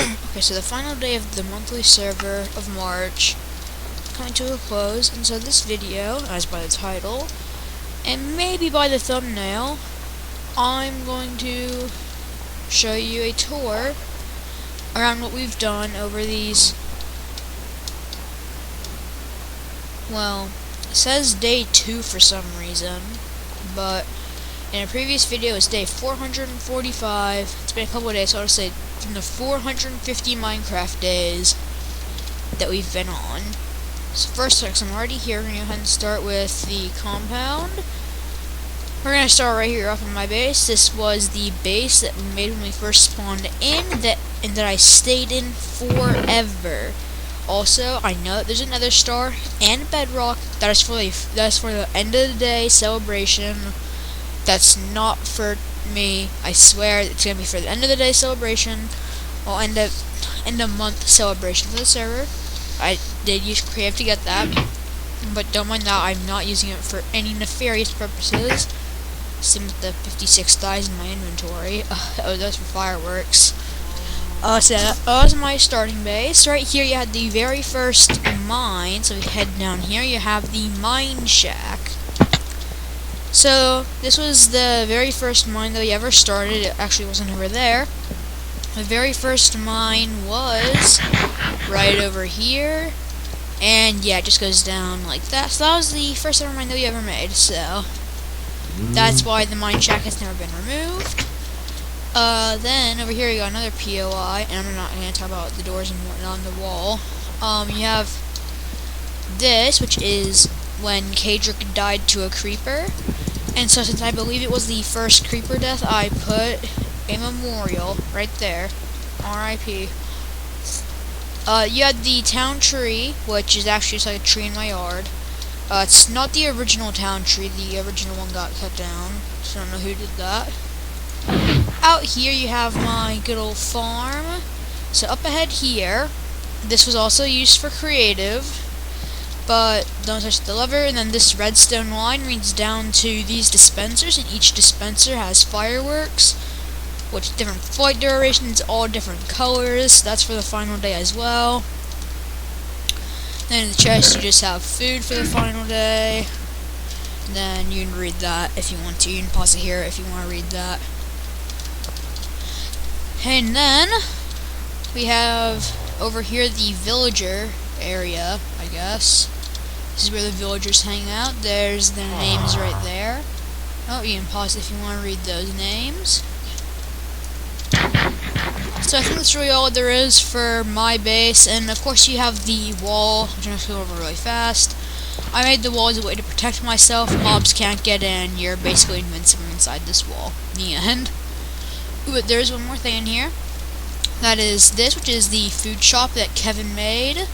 Okay, so the final day of the monthly server of March coming to a close, and so this video, as by the title, and maybe by the thumbnail, I'm going to show you a tour around what we've done over these, well, it says day 2 for some reason, but in a previous video it's day 445, it's been a couple of days, so I'll say from the 450 Minecraft days that we've been on. So first, since I'm already here, we're going to go ahead and start with the compound. We're going to start right here off in my base. This was the base that we made when we first spawned in, and that I stayed in forever. Also, I know that there's another star and bedrock. That is for the end of the day celebration. That's not for me. I swear it's gonna be for the end of the day celebration. Or end of month celebration for the server. I did use Creative to get that, but don't mind that. I'm not using it for any nefarious purposes. Same with the 56 thighs in my inventory. Oh, that's for fireworks. So that was my starting base. Right here you had the very first mine. So we head down here. You have the mine shack. So this was the very first mine that we ever started. It actually wasn't over there. The very first mine was right over here. And yeah, it just goes down like that. So that was the first ever mine that we ever made. So that's why the mine shack has never been removed. Then over here you got another POI, and I'm not going to talk about the doors and whatnot on the wall. You have this, which is when Kadric died to a creeper. And so since I believe it was the first creeper death, I put a memorial right there. R.I.P. You had the town tree, which is actually just like a tree in my yard. It's not the original town tree. The original one got cut down, so I don't know who did that. Out here you have my good old farm. So up ahead here, this was also used for creative, but don't touch the lever. And then this redstone line leads down to these dispensers, and each dispenser has fireworks, which different flight durations, all different colors. That's for the final day as well. Then in the chest you just have food for the final day. And then you can read that if you want to. You can pause it here if you want to read that. And then we have over here the villager area, I guess. This is where the villagers hang out. There's their names right there. Oh, you can pause if you want to read those names. So I think that's really all there is for my base. And of course you have the wall, which I'm going to go over really fast. I made the wall as a way to protect myself. Mobs can't get in. You're basically invincible inside this wall. The end. Ooh, but there's one more thing in here. That is this, which is the food shop that Kevin made.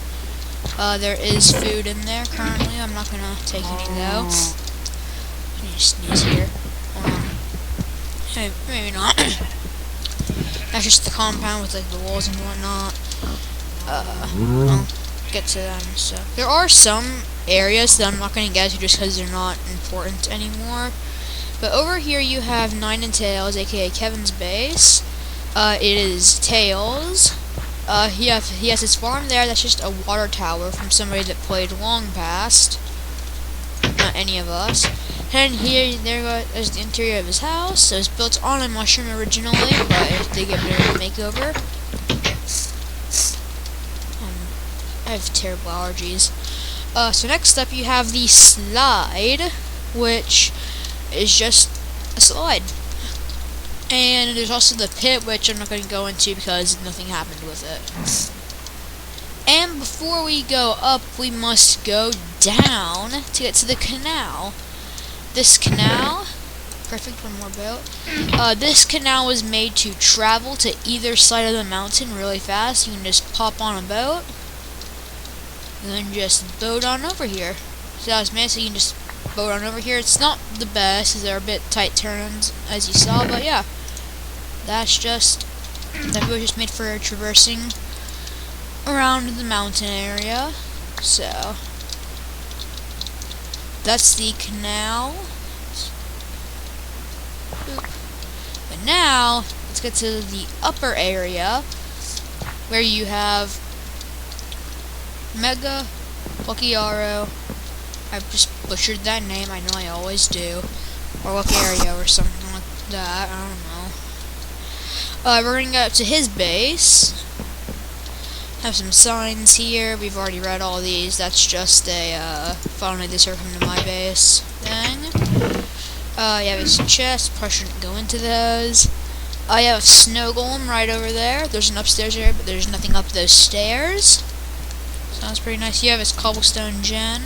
There is food in there currently. I'm not gonna take any though. I need to sneeze here. Hey, maybe not. That's just the compound with like the walls and whatnot. I'll get to that and stuff. There are some areas that I'm not gonna get to just because they're not important anymore. But over here you have Nine and Tails, aka Kevin's base. It is Tails. He has his farm there. That's just a water tower from somebody that played long past. Not any of us. And here, there's the interior of his house. It was built on a mushroom originally, but they get rid of the makeover. I have terrible allergies. So next up you have the slide, which is just a slide. And there's also the pit, which I'm not going to go into because nothing happened with it. And before we go up, we must go down to get to the canal. This canal, perfect for more boat. This canal was made to travel to either side of the mountain really fast. You can just pop on a boat, and then just boat on over here. So that was made so you can just boat on over here. It's not the best, because they're a bit tight turns, as you saw, but yeah. That boat was just made for traversing around the mountain area. So that's the canal. But now let's get to the upper area. where you have Mega Lucario. I just butchered that name, I know I always do. Or Lucario or something like that, I don't know. We're gonna go up to his base. Have some signs here. We've already read all these. That's just a finally this are coming to my base thing. You have some chests. Probably shouldn't go into those. I have a snow golem right over there. There's an upstairs area, but there's nothing up those stairs. Sounds pretty nice. You have his cobblestone gen.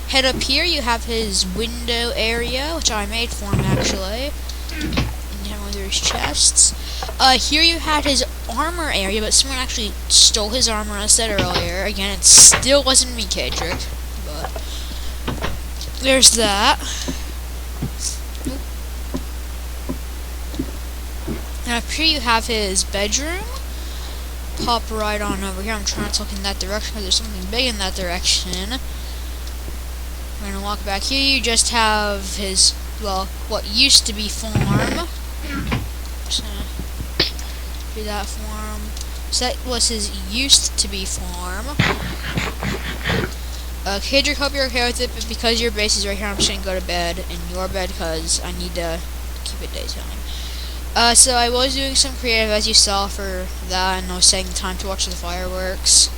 Head up here. You have his window area, which I made for him actually. And you have one of his chests. Here you had his armor area, but someone actually stole his armor, as I said earlier. Again, it still wasn't me, Kadrick, but there's that. And up here you have his bedroom. Pop right on over here. I'm trying to look in that direction because there's something big in that direction. We're gonna walk back here. You just have his, well, what used to be farm. Just gonna do that farm. So that was his used to be farm. Kadrick, hope you're okay with it, but because your base is right here, I'm just gonna go to bed in your bed because I need to keep it daytime. So I was doing some creative, as you saw, for that, and I was setting the time to watch the fireworks.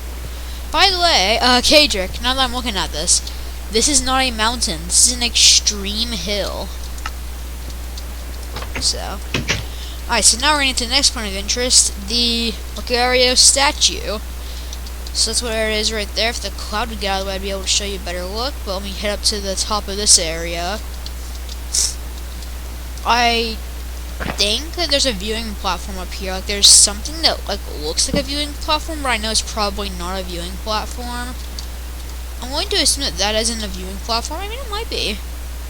By the way, Kadrick, now that I'm looking at this is not a mountain, this is an extreme hill. So, alright, so now we're into the next point of interest, the Lucario statue. So that's what it is right there. If the cloud would get out of the way, I'd be able to show you a better look, but let me head up to the top of this area. I think that there's a viewing platform up here. Like, there's something that like looks like a viewing platform, but I know it's probably not a viewing platform. I'm going to assume that that isn't a viewing platform. I mean, it might be.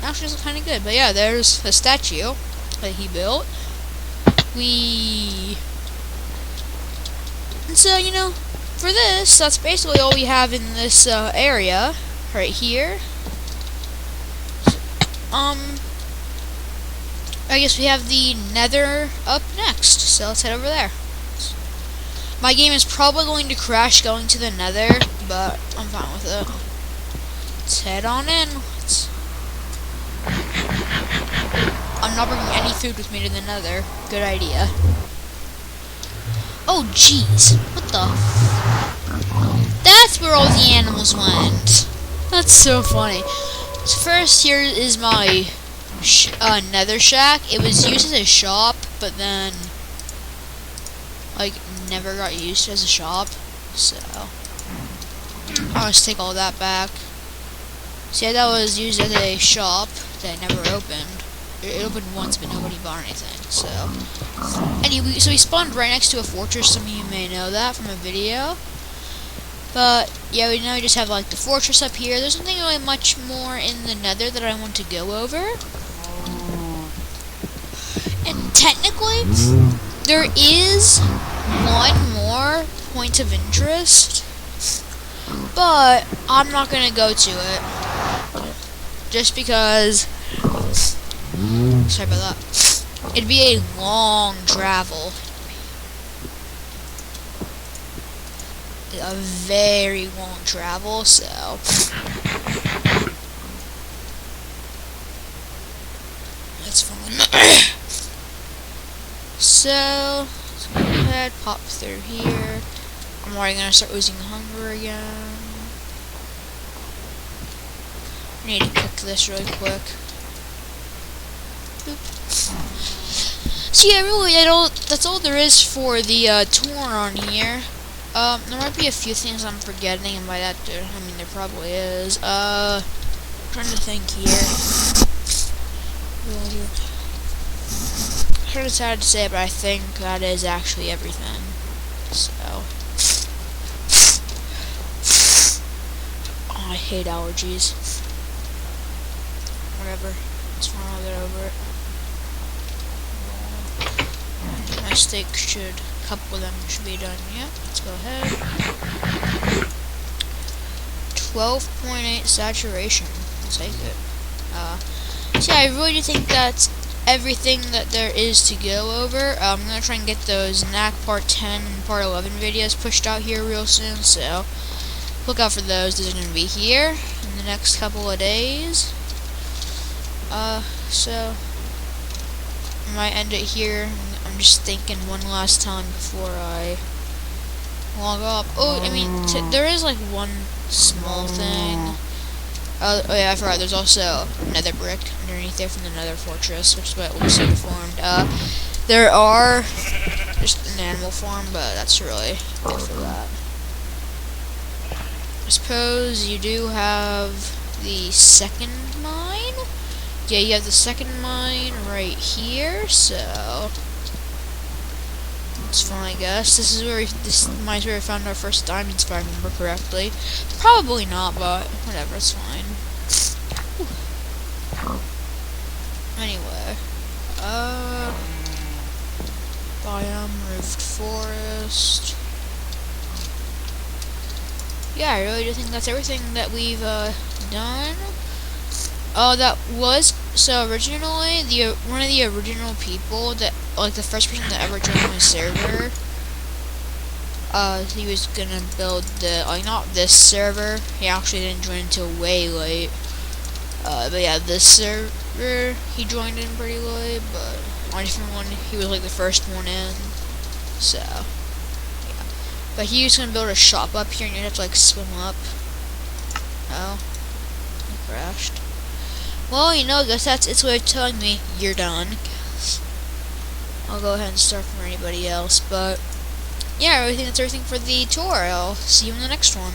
Actually, it's kind of good. But yeah, there's a statue that he built. And so, you know, for this, that's basically all we have in this area right here. I guess we have the Nether up next, so let's head over there. My game is probably going to crash going to the Nether, but I'm fine with it. Let's head on in. I'm not bringing any food with me to the Nether. Good idea. Oh, jeez. What the? That's where all the animals went. That's so funny. So first, here is my Nether shack. It was used as a shop, but then like never got used as a shop, so I'll just take all that back. See, that was used as a shop that never opened. It opened once, but nobody bought anything. So anyway, so we spawned right next to a fortress. Some of you may know that from a video. But yeah, we now just have like the fortress up here. There's nothing really much more in the Nether that I want to go over. And technically, there is one more point of interest, but I'm not gonna go to it. Just because, sorry about that, it'd be a long travel. A very long travel, so that's fine. So let's go ahead, pop through here. I'm already gonna start losing hunger again. I need to cook this really quick. Boop. So yeah, really, that's all there is for the tour on here. There might be a few things I'm forgetting, and by that, I mean there probably is. I'm trying to think here. Kind of sad to say, but I think that is actually everything. So, oh, I hate allergies. Whatever. It's fine. I'll get over it. My steak should. A couple of them should be done. Yeah. Let's go ahead. 12.8 saturation. I'll take it. So yeah, I really do think that's everything that there is to go over. I'm gonna try and get those Knack Part 10 and Part 11 videos pushed out here real soon, so look out for those. Those are gonna be here in the next couple of days. So I might end it here. I'm just thinking one last time before I log off. Oh, I mean, there is like one small thing. Oh yeah, I forgot. There's also nether brick underneath there from the nether fortress, which is what it looks like formed. There are just an animal farm, but that's really good for that. I suppose you do have the second mine. Yeah, you have the second mine right here, so it's fine, I guess. This mine's where we found our first diamonds, if I remember correctly. Probably not, but whatever, it's fine. Anyway, biome, roofed forest. Yeah, I really do think that's everything that we've done. Oh, that was so originally one of the original people that, like, the first person that ever joined my server. He was gonna build the, like, not this server. He actually didn't join until way late. But yeah, this server he joined in pretty late, but on a different one he was like the first one in. So yeah, but he was gonna build a shop up here, and you'd have to like swim up. Oh, he crashed. Well, you know, I guess that's its way of telling me you're done. I'll go ahead and start for anybody else, but yeah, I really think that's everything for the tour. I'll see you in the next one.